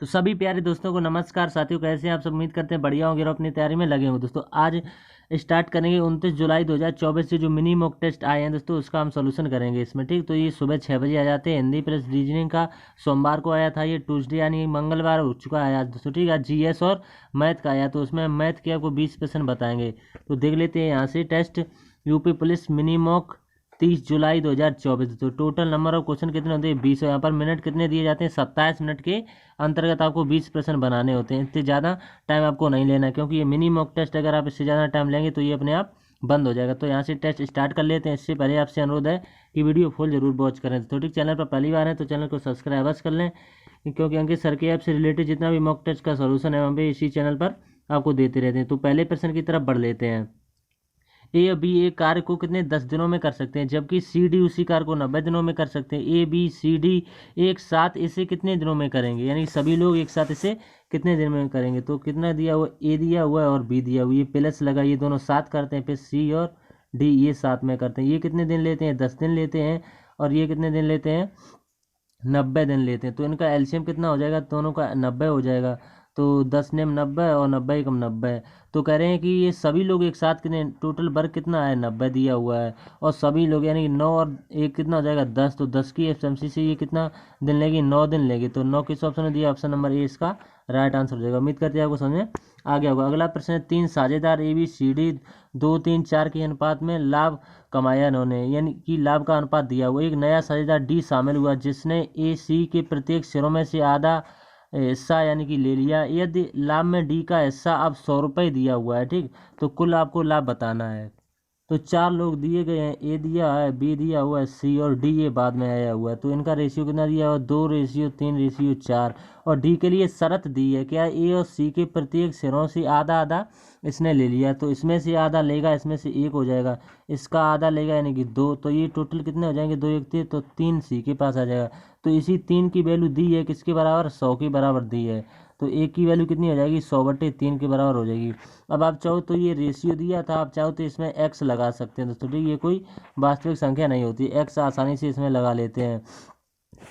तो सभी प्यारे दोस्तों को नमस्कार। साथियों, कैसे हैं आप सब? उम्मीद करते हैं बढ़िया होंगे और अपनी तैयारी में लगे होंगे। दोस्तों आज स्टार्ट करेंगे 29 जुलाई 2024 से जो मिनी मॉक टेस्ट आए हैं दोस्तों, उसका हम सोल्यूशन करेंगे इसमें। ठीक, तो ये सुबह 6 बजे आ जाते हैं। हिंदी प्लस रीजनिंग का सोमवार को आया था, ये ट्यूसडे यानी मंगलवार हो चुका है आज दोस्तों। ठीक है, जीएस और मैथ का आया, तो उसमें मैथ के आपको 20% बताएंगे। तो देख लेते हैं यहाँ से test. UP police mini mock 30 जुलाई 2024। तो टोटल नंबर ऑफ क्वेश्चन कितने होते हैं? 20। यहाँ पर मिनट कितने दिए जाते हैं? 27 मिनट के अंतर्गत आपको 20% बनाने होते हैं। इससे ज़्यादा टाइम आपको नहीं लेना, क्योंकि ये मिनी मॉक टेस्ट अगर आप इससे ज़्यादा टाइम लेंगे तो ये अपने आप बंद हो जाएगा। तो यहाँ से टेस्ट स्टार्ट कर लेते हैं। इससे पहले आपसे अनुरोध है कि वीडियो फुल जरूर वॉच करें। तो ठीक, चैनल पर पहली बार है तो चैनल को सब्सक्राइब अवश्य कर लें, क्योंकि अंकित सर के ऐप से रिलेटेड जितना भी मॉक टेस्ट का सोल्यूशन है हम भी इसी चैनल पर आपको देते रहते हैं। तो पहले प्रश्न की तरफ बढ़ लेते हैं। ए और बी एक कार्य को कितने 10 दिनों में कर सकते हैं, जबकि सी डी उसी कार्य को 90 दिनों में कर सकते हैं। ए बी सी डी एक साथ इसे कितने दिनों में करेंगे, यानी सभी लोग एक साथ इसे कितने दिन में करेंगे। तो कितना दिया हुआ? ए दिया हुआ है और बी दिया हुआ, ये प्लस लगा, ये दोनों साथ करते हैं। फिर सी और डी ये साथ में करते हैं। ये कितने दिन लेते हैं? 10 दिन लेते हैं। और ये कितने दिन लेते हैं? 90 दिन लेते हैं। तो इनका एलसीएम कितना हो जाएगा? दोनों का 90 हो जाएगा। तो 10 नेम 90 और 90 कम 90। तो कह रहे हैं कि ये सभी लोग एक साथ कितने, टोटल वर्क कितना है? 90 दिया हुआ है। और सभी लोग यानी कि 9 और एक कितना हो जाएगा? 10। तो 10 की एफएमसी से ये कितना दिन लेगी? 9 दिन लेगी। तो 9 किस ऑप्शन में दिया? ऑप्शन नंबर ए इसका राइट आंसर हो जाएगा। उम्मीद करते हैं आपको समझ में आ गया होगा। अगला प्रश्न है, 3 साझेदार ए बी सी डी 2 3 4 के अनुपात में लाभ कमाया इन्होंने, यानी कि लाभ का अनुपात दिया हुआ। एक नया साझेदार डी शामिल हुआ जिसने ए सी के प्रत्येक शेयरों में से आधा हिस्सा यानी कि ले लिया। यदि लाभ में डी का हिस्सा अब 100 रुपये दिया हुआ है, ठीक, तो कुल आपको लाभ बताना है। तो 4 लोग दिए गए हैं, ए दिया है, बी दिया हुआ है, सी और डी ये बाद में आया हुआ है। तो इनका रेशियो कितना दिया हुआ? 2:3:4। और डी के लिए शर्त दी है क्या? ए और सी के प्रत्येक शेयरों से आधा आधा इसने ले लिया। तो इसमें से आधा लेगा, इसमें से एक हो जाएगा, इसका आधा लेगा यानी कि 2। तो ये टोटल कितने हो जाएंगे? 2 1 3, तो 3 सी के पास आ जाएगा। तो इसी 3 की वैल्यू दी है किसके बराबर? 100 के बराबर दी है। तो एक की वैल्यू कितनी हो जाएगी? 100/3 के बराबर हो जाएगी। अब आप चाहो तो ये रेशियो दिया था, आप चाहो तो इसमें एक्स लगा सकते हैं दोस्तों। ठीक, ये कोई वास्तविक संख्या नहीं होती, एक्स आसानी से इसमें लगा लेते हैं।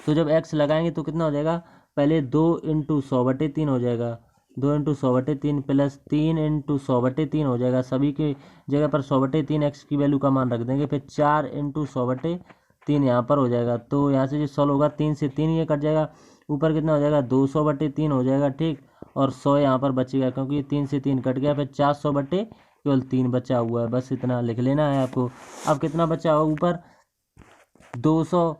तो जब एक्स लगाएंगे तो कितना हो जाएगा? पहले 2 × 100/3 हो जाएगा। 2 × 100/3 प्लस 3 × 100/3 हो जाएगा। सभी की जगह पर 100/3 एक्स की वैल्यू का मान रख देंगे। फिर 4 × 100/3 यहाँ पर हो जाएगा। तो यहाँ से जो सॉल्व होगा, 3 से 3 ये कट जाएगा। ऊपर कितना हो जाएगा? 200/3 हो जाएगा। ठीक, और 100 यहाँ पर बचेगा, क्योंकि 3 से 3 कट गया। फिर 400/ केवल 3 बचा हुआ है। बस इतना लिख लेना है आपको। अब कितना बचा हुआ ऊपर? 200,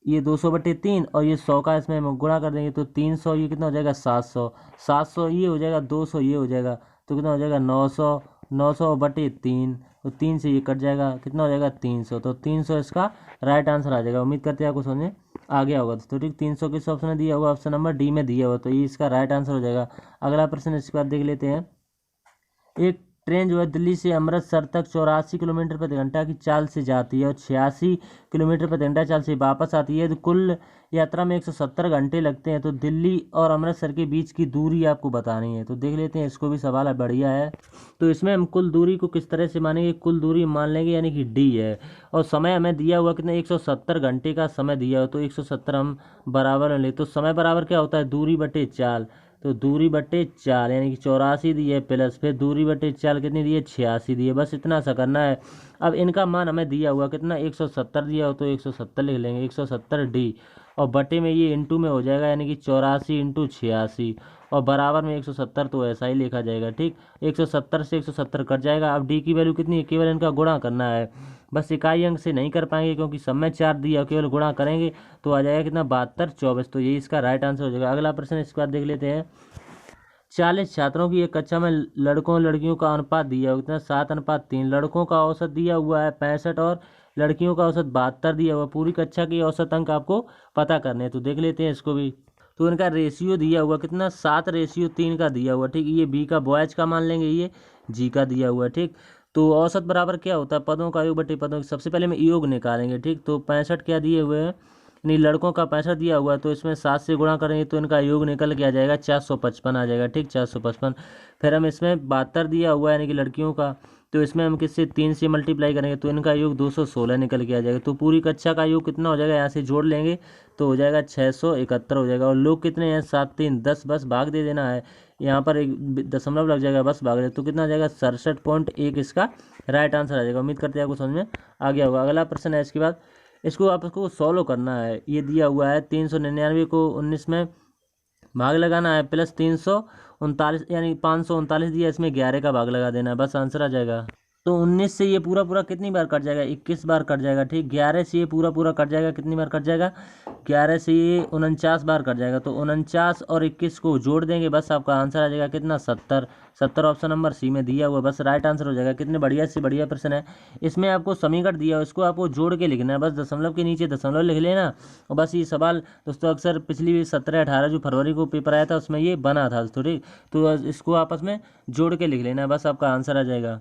ये 200/3 और ये 100 का इसमें हम गुणा कर देंगे तो 300, ये कितना हो जाएगा? 700। 700 ये हो जाएगा, 200 ये हो जाएगा, तो कितना हो जाएगा? 900। 900/3, तो 3 से ये कट जाएगा, कितना हो जाएगा? 300। तो 300 इसका राइट आंसर आ जाएगा। उम्मीद करते हैं आपको समझ में आ गया होगा दोस्तों। ठीक, 300 किस ऑप्शन में दिया हुआ? ऑप्शन नंबर डी में दिया हुआ, तो ये इसका राइट आंसर हो जाएगा। अगला प्रश्न इसके बाद देख लेते हैं। एक ट्रेन जो है दिल्ली से अमृतसर तक 84 किलोमीटर प्रति घंटा की चाल से जाती है और 86 किलोमीटर प्रति घंटा चाल से वापस आती है। तो कुल यात्रा में 170 घंटे लगते हैं। तो दिल्ली और अमृतसर के बीच की दूरी आपको बतानी है। तो देख लेते हैं, इसको भी सवाल है, बढ़िया है। तो इसमें हम कुल दूरी को किस तरह से मानेंगे? कुल दूरी मान लेंगे, यानी कि डी है। और समय हमें दिया हुआ कितना? 170 घंटे का समय दिया हुआ। तो 170 हम बराबर ले, तो समय बराबर क्या होता है? दूरी बटे चाल। तो दूरी बटे चाल यानी कि 84 दी है, प्लस फिर दूरी बटे चाल कितनी दी है? 86 दी है। बस इतना सा करना है। अब इनका मान हमें दिया हुआ कितना? 170 दिया हो, तो 170 लिख लेंगे, 170 डी। और बटे में ये इंटू में हो जाएगा, यानी कि 84 × 86। और बराबर में 170, तो ऐसा ही लिखा जाएगा। ठीक, 170 से 170 कट जाएगा। अब डी की वैल्यू कितनी है? केवल इनका गुणा करना है। बस इकाई अंक से नहीं कर पाएंगे, क्योंकि सब में 4 दिया, केवल गुणा करेंगे तो आ जाएगा कितना? 72 24। तो यही इसका राइट आंसर हो जाएगा। अगला प्रश्न इसके बाद देख लेते हैं। 40 छात्रों की एक कक्षा में लड़कों और लड़कियों का अनुपात दिया हुआ कितना? 7:3। लड़कों का औसत दिया हुआ है 65 और लड़कियों का औसत 72 दिया हुआ। पूरी कक्षा की औसत अंक आपको पता करने हैं। तो देख लेते हैं इसको भी। तो इनका रेशियो दिया हुआ कितना? 7:3 का दिया हुआ। ठीक, ये बी का बॉयज का मान लेंगे, ये जी का दिया हुआ है। ठीक, तो औसत बराबर क्या होता है? पदों का योग बटे पदों। सबसे पहले में योग निकालेंगे। ठीक, तो 65 क्या दिए हुए हैं? यानी लड़कों का 65 दिया हुआ है, तो इसमें 7 से गुणा करेंगे तो इनका योग निकल के आ जाएगा 455 आ जाएगा, ठीक 455। फिर हम इसमें 72 दिया हुआ है यानी कि लड़कियों का, तो इसमें हम किससे 3 से मल्टीप्लाई करेंगे तो इनका योग 216 निकल के आ जाएगा। तो पूरी कक्षा का योग कितना हो जाएगा, यहाँ से जोड़ लेंगे तो हो जाएगा 671 हो जाएगा। और लोग कितने हैं, 7 3 10, बस भाग दे देना है, यहाँ पर एक दशमलव लग जाएगा, बस भाग दे, तो कितना आ जाएगा 67.1 इसका राइट आंसर आ जाएगा। उम्मीद करते हैं आपको समझ में आ गया होगा। अगला प्रश्न है इसके बाद, इसको आपको सॉल्व करना है। ये दिया हुआ है 399 को 19 में भाग लगाना है, प्लस 339 यानी 539 दिया, इसमें 11 का भाग लगा देना है, बस आंसर आ जाएगा। तो 19 से ये पूरा पूरा कितनी बार कट जाएगा, 21 बार कट जाएगा, ठीक। 11 से ये पूरा पूरा कट जाएगा, कितनी बार कट जाएगा, 11 से ये 49 बार कट जाएगा। तो 49 और 21 को जोड़ देंगे, बस आपका आंसर आ जाएगा कितना, 70। 70 ऑप्शन नंबर सी में दिया हुआ, बस राइट आंसर हो जाएगा। कितने बढ़िया से बढ़िया प्रश्न है। इसमें आपको समीकरण दिया है, इसको आपको जोड़ के लिखना है, बस दशमलव के नीचे दशमलव लिख लेना। और बस ये सवाल दोस्तों अक्सर पिछली 17-18 जो फरवरी को पेपर आया था उसमें ये बना था दोस्तों, ठीक। तो इसको आपस में जोड़ के लिख लेना है, बस आपका आंसर आ जाएगा।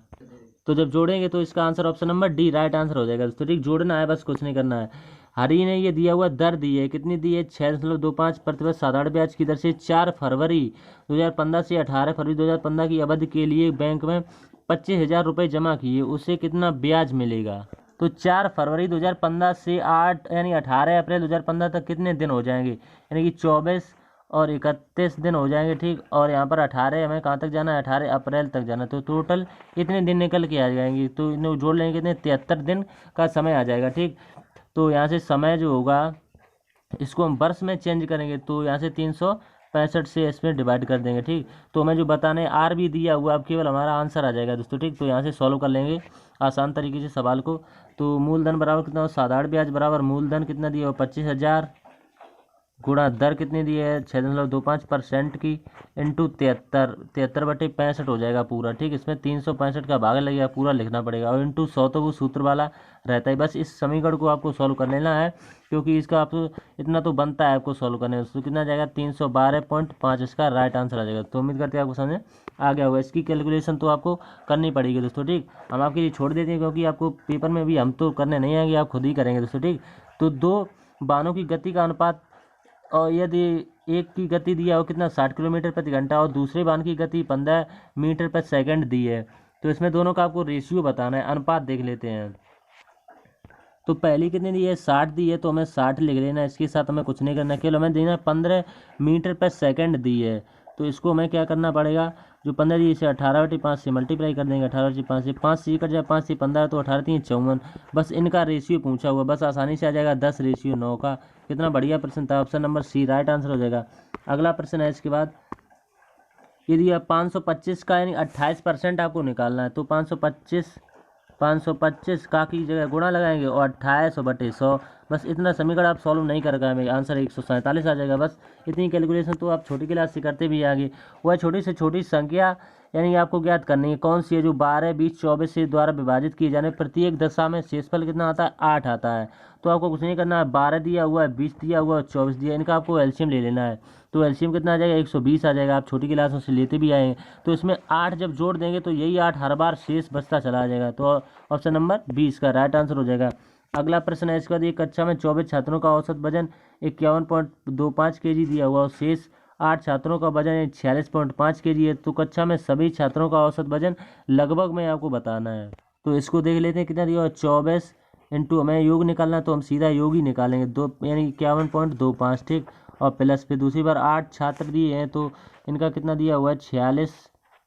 तो जब जोड़ेंगे तो इसका answer option number D right answer हो जाएगा दोस्तों, ठीक। जोड़ना है, बस कुछ नहीं करना है। हरी ने ये दिया हुआ दर दी है, कितनी दी है, 6.25% साधारण ब्याज की दर से 4 फरवरी 2015 से 18 फरवरी 2015 की अवधि के लिए बैंक में 25,000 रुपये जमा किए, उसे कितना ब्याज मिलेगा। तो 4 फरवरी 2015 से 8 यानी 18 अप्रैल 2015 तक कितने दिन हो जाएंगे, यानी कि 24 और 31 दिन हो जाएंगे, ठीक। और यहाँ पर 18 हमें कहाँ तक जाना है, 18 अप्रैल तक जाना है, तो टोटल इतने दिन निकल के आ जाएंगे। तो इन्हें जोड़ लेंगे कितने, 73 दिन का समय आ जाएगा, ठीक। तो यहाँ से समय जो होगा इसको हम वर्ष में चेंज करेंगे, तो यहाँ से 365 से इसमें डिवाइड कर देंगे, ठीक। तो हमें जो बताने आर भी दिया हुआ, अब केवल हमारा आंसर आ जाएगा दोस्तों, ठीक। तो यहाँ से सॉल्व कर लेंगे आसान तरीके से सवाल को। तो मूलधन बराबर कितना, साधारण ब्याज बराबर मूलधन कितना दिया हुआ 25,000 गुणा दर कितनी दी है 6.25% की इंटू 73/65 हो जाएगा पूरा, ठीक। इसमें 365 का भाग लगेगा, पूरा लिखना पड़ेगा, और इंटू 100 तो वो सूत्र वाला रहता है। बस इस समीकरण को आपको सॉल्व कर लेना है, क्योंकि इसका आपको इतना तो बनता है आपको सॉल्व करने में। तो कितना जाएगा 312.5 इसका राइट आंसर आ जाएगा। तो उम्मीद करते हैं आपको समझ आ गया होगा। इसकी कैलकुलेशन तो आपको करनी पड़ेगी दोस्तों, ठीक। हम आपके लिए छोड़ देते हैं, क्योंकि आपको पेपर में भी हम तो करने नहीं आएंगे, आप खुद ही करेंगे दोस्तों, ठीक। तो 2 बाणों की गति का अनुपात, और यदि एक की गति दिया हो कितना 60 किलोमीटर प्रति घंटा और दूसरे बाण की गति 15 मीटर प्रति सेकंड दी है, तो इसमें दोनों का आपको रेशियो बताना है, अनुपात देख लेते हैं। तो पहली कितनी दी है 60 दी है, तो हमें 60 लिख लेना, इसके साथ हमें कुछ नहीं करना, केवल हमें देना 15 मीटर प्रति सेकंड दी है। तो इसको हमें क्या करना पड़ेगा, जो 15 दी इसे 18/5 से मल्टीप्लाई कर देंगे, 18/5 से 5 से कट जाए, 5 से 15 तो 18 3 54। बस इनका रेशियो पूछा हुआ, बस आसानी से आ जाएगा 10:9 का। कितना बढ़िया प्रश्न था, option number C right answer हो जाएगा। अगला प्रश्न है इसके बाद, यदि आप 525 का यानी 28% आपको निकालना है, तो 525 का की जगह गुणा लगाएंगे और 28/100, बस इतना समीकरण आप सॉल्व नहीं कर पाएंगे, आंसर 147 आ जाएगा। बस इतनी कैलकुलेशन तो आप छोटी क्लास से करते भी आगे। वह छोटी से छोटी संख्या यानी आपको ज्ञात करनी है कौन सी है, जो 12, 20, 24 से द्वारा विभाजित किए जाने प्रत्येक दशा में शेषफल कितना आता है, 8 आता है। तो आपको कुछ नहीं करना है, 12 दिया हुआ है, 20 दिया हुआ है, 24 दिया, इनका आपको एलसीएम ले लेना है। तो एलसीएम कितना आ जाएगा 120 आ जाएगा, आप छोटी क्लासों से लेते भी आएंगे। तो इसमें 8 जब जोड़ देंगे तो यही 8 हर बार शेष बचता चला जाएगा, तो ऑप्शन नंबर 20 का राइट आंसर हो जाएगा। अगला प्रश्न है इसके बाद, एक कक्षा में 24 छात्रों का औसत वजन 51.25 kg दिया हुआ और शेष 8 छात्रों का वजन 46.5 kg है, तो कक्षा में सभी छात्रों का औसत वजन लगभग में आपको बताना है। तो इसको देख लेते हैं कितना दिया हुआ 24 इंटू, हमें योग निकालना है तो हम सीधा योग ही निकालेंगे, 2 यानी 51.25, ठीक। और प्लस पे दूसरी बार 8 छात्र दिए हैं, तो इनका कितना दिया हुआ है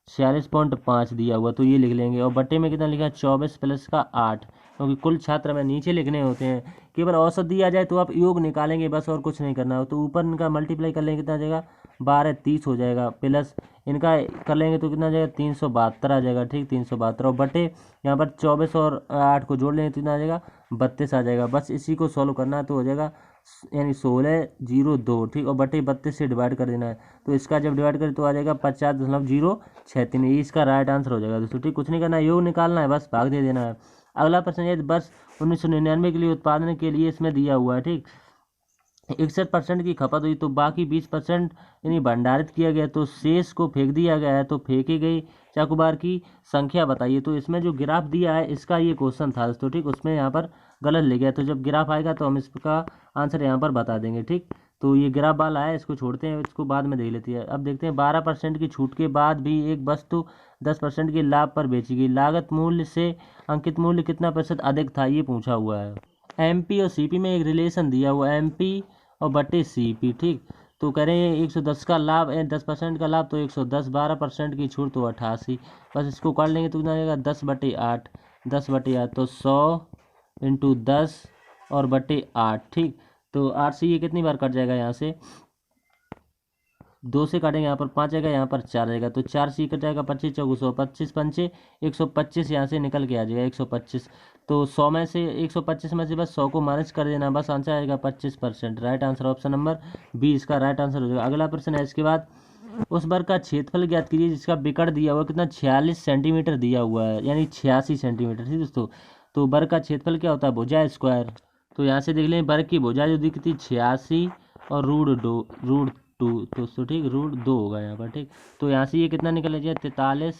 46.5 दिया हुआ, तो ये लिख लेंगे। और बट्टे में कितना लिखा है 24 प्लस का 8, क्योंकि कुल छात्र हमें नीचे लिखने होते हैं। केवल औसत दिया जाए तो आप योग निकालेंगे बस, और कुछ नहीं करना हो। तो ऊपर इनका मल्टीप्लाई कर लेंगे, कितना आ जाएगा 12 30 हो जाएगा, प्लस इनका कर लेंगे तो कितना आ जाएगा 372 आ जाएगा, ठीक 372। और बटे यहाँ पर 24 और 8 को जोड़ लेंगे तो कितना आ जाएगा 32 आ जाएगा। बस इसी को सॉल्व करना है, तो हो जाएगा यानी 1602, ठीक। और बटे 32 से डिवाइड कर देना है, तो इसका जब डिवाइड करें तो आ जाएगा 50.063, ये इसका राइट आंसर हो जाएगा दोस्तों, ठीक। कुछ नहीं करना है, योग निकालना है, बस भाग दे देना है। अगला प्रश्न है, वर्ष 1999 के लिए उत्पादन के लिए इसमें दिया हुआ है, ठीक। 61% की खपत हुई, तो बाकी 20% यानी भंडारित किया गया, तो शेष को फेंक दिया गया है, तो फेंकी गई चाकूबार की संख्या बताइए। तो इसमें जो ग्राफ दिया है इसका ये क्वेश्चन था दोस्तों, ठीक। उसमें यहाँ पर गलत ले गया, तो जब ग्राफ आएगा तो हम इसका आंसर यहाँ पर बता देंगे। ठीक, तो ये ग्राफ वाला है, इसको छोड़ते हैं, इसको बाद में देख लेते हैं। अब देखते हैं 12% की छूट के बाद भी एक वस्तु 10% के लाभ पर बेची गई, लागत मूल्य से अंकित मूल्य कितना प्रतिशत अधिक था, ये पूछा हुआ है। एमपी और सीपी में एक रिलेशन दिया हुआ है, एमपी और बटे सीपी। ठीक, तो कह रहे हैं 110 का लाभ 10% का लाभ तो 110, 12% की छूट तो 88। बस इसको कर लेंगे तो कितना आ जाएगा 10/8, 10/8 तो 100 × 10 और बटे 8। ठीक, तो 8 से ये कितनी बार कट जाएगा, यहाँ से 2 से काटेंगे, यहाँ पर 5 आएगा, यहाँ पर 4 आएगा, तो 4 से कट जाएगा 25 चौको 100, 25 पंचे 125, यहाँ से निकल के आ जाएगा 125। तो 100 में से 125 में से बस 100 को माइनस कर देना, बस आंसर आएगा 25%। Right answer option number B इसका राइट आंसर हो जाएगा। अगला प्रश्न है इसके बाद, उस वर्ग का क्षेत्रफल ज्ञात कीजिए जिसका विकर्ण दिया हुआ कितना 46 सेंटीमीटर दिया हुआ है, यानी 86 सेंटीमीटर। ठीक दोस्तों, तो वर्ग का क्षेत्रफल क्या होता है, भुजा स्क्वायर। तो यहाँ से देख लें वर्ग की भुजा जो दिखती 86 और √2 दोस्तों। ठीक, √2 होगा यहाँ पर। ठीक, तो यहाँ से ये कितना निकल जाए 43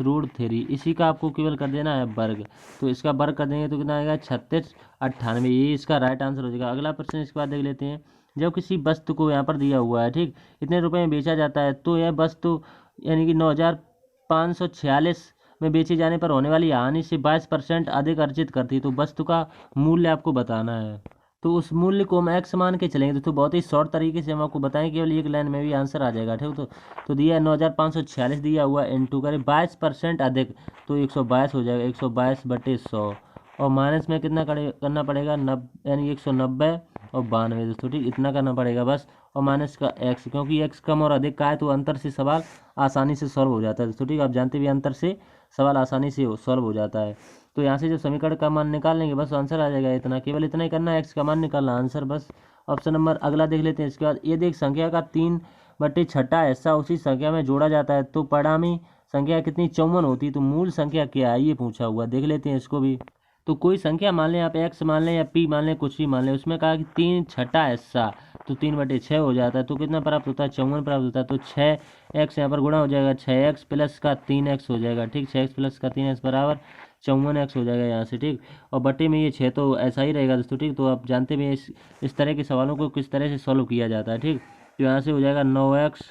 √3, इसी का आपको केवल कर देना है वर्ग, तो इसका वर्ग कर देंगे तो कितना आएगा 36 98, ये इसका राइट आंसर हो जाएगा। अगला प्रश्न इसके बाद देख लेते हैं, जब किसी वस्तु को यहाँ पर दिया हुआ है, ठीक, इतने रुपए में बेचा जाता है, तो यह वस्तु यानी कि 9546 में बेचे जाने पर होने वाली हानि से 22% अधिक अर्जित करती है, तो वस्तु का मूल्य आपको बताना है। तो उस मूल्य को हम एक्स मान के चलेंगे तो बहुत ही शॉर्ट तरीके से हम आपको बताएं, केवल एक लाइन में भी आंसर आ जाएगा। ठीक, तो दिया है 9546 दिया हुआ इंटू करें 22% अधिक, तो 122 हो जाएगा, 122/100 और माइनस में कितना करना पड़ेगा यानी 190 और 92 दोस्तों। ठीक, इतना करना पड़ेगा बस, और माइनस का एक्स, क्योंकि एक्स कम और अधिक का है तो अंतर से सवाल आसानी से सॉल्व हो जाता है दोस्तों। ठीक, आप जानते भी अंतर से सवाल आसानी से सॉल्व हो जाता है। तो यहाँ से जब समीकरण का मान निकाल लेंगे बस आंसर आ जाएगा, इतना केवल इतना ही करना है, एक्स का मान निकालना आंसर बस। ऑप्शन नंबर अगला देख लेते हैं इसके बाद, यदि एक संख्या का 3/6 हिस्सा उसी संख्या में जोड़ा जाता है तो परिणामी संख्या कितनी 54 होती है, तो मूल संख्या क्या है ये पूछा हुआ, देख लेते हैं इसको भी। तो कोई संख्या मान लें आप, एक्स मान लें या पी मान लें, कुछ भी मान लें, उसमें कहा कि 3/6 हिस्सा तो 3/6 हो जाता है, तो कितना प्राप्त होता है 54 प्राप्त होता है। तो 6x यहाँ पर गुणा हो जाएगा, 6x प्लस का 3x हो जाएगा। ठीक, 6x प्लस का 3x बराबर 54x हो जाएगा यहाँ से। ठीक, और बटे में ये 6 तो ऐसा ही रहेगा दोस्तों। ठीक, तो आप जानते भी इस तरह के सवालों को किस तरह से सॉल्व किया जाता है। ठीक, तो यहाँ से हो जाएगा 9x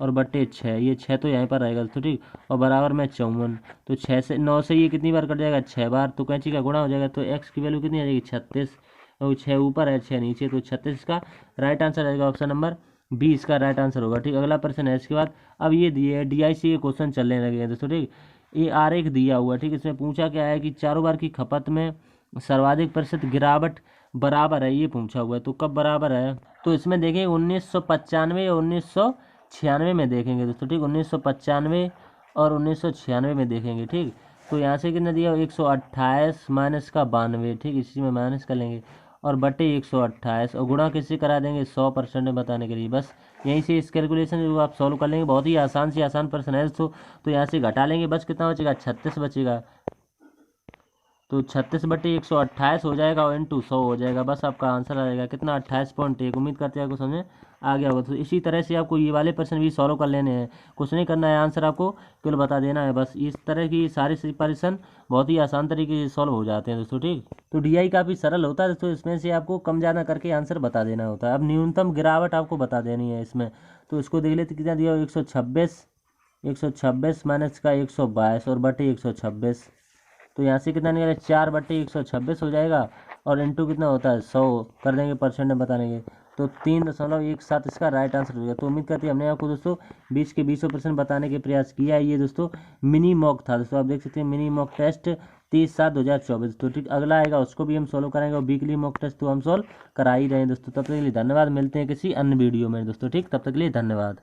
और बटे 6, ये 6 तो यहीं पर रहेगा दोस्तों। ठीक, और बराबर में 54, तो 6 से 9 से ये कितनी बार कट जाएगा 6 बार, तो कैंची का गुणा हो जाएगा, तो x की वैल्यू कितनी आ जाएगी 36, और 6 ऊपर है 6 नीचे, तो 36 का राइट आंसर आएगा ऑप्शन नंबर बी इसका राइट आंसर होगा। ठीक, अगला प्रश्न है इसके बाद, अब ये दिए DIC के क्वेश्चन चलने लगे हैं दोस्तों। ठीक, ये आरेख दिया हुआ है। ठीक, इसमें पूछा क्या है कि चारों बार की खपत में सर्वाधिक प्रतिशत गिरावट बराबर है, ये पूछा हुआ है, तो कब बराबर है, तो इसमें देखें 1995 और 1996 में देखेंगे दोस्तों। ठीक, 1995 और 1996 में देखेंगे। ठीक, तो यहाँ से कितना दिया 128 माइनस का 92। ठीक, इसी में माइनस कर लेंगे और बटे 128 और गुणा किससे करा देंगे 100% में बताने के लिए, बस यहीं से इस कैलकुलेशन को आप सॉल्व कर लेंगे। बहुत ही आसान से आसान प्रश्न है दोस्तों। तो यहाँ से घटा लेंगे, बस कितना बचेगा 36 बचेगा, तो 36/128 हो जाएगा और इंटू 100 हो जाएगा, बस आपका आंसर आ जाएगा कितना 28.1। उम्मीद करते हैं आपको समझ में आ गया होगा। तो इसी तरह से आपको ये वाले प्रश्न भी सॉल्व कर लेने हैं, कुछ नहीं करना है, आंसर आपको केवल बता देना है बस। इस तरह की सारी प्रश्न बहुत ही आसान तरीके से सॉल्व हो जाते हैं दोस्तों। ठीक, तो DI काफ़ी सरल होता है दोस्तों, इसमें से आपको कम ज़्यादा करके आंसर बता देना होता है। अब न्यूनतम गिरावट आपको बता देनी है इसमें, तो इसको देख लेते कितना दिया 126 माइनस का 122 और बटे 126, तो यहाँ से कितना निकलेगा 4/126 हो जाएगा और इंटू कितना होता है 100 कर देंगे परसेंट में बताने के, तो 3.17 इसका राइट आंसर हो गया। तो उम्मीद करते हैं हमने आपको दोस्तों 20 के 20% बताने के प्रयास किया है। ये दोस्तों मिनी मॉक था दोस्तों, आप देख सकते हैं मिनी मॉक टेस्ट 30/7/2024। तो ठीक, अगला आएगा उसको भी हम सॉल्व करेंगे और वीकली मॉक टेस्ट तो हम सॉल्व करा ही रहे हैं दोस्तों। तब तक के लिए धन्यवाद, मिलते हैं किसी अन्य वीडियो में दोस्तों। ठीक, तब तक के लिए धन्यवाद।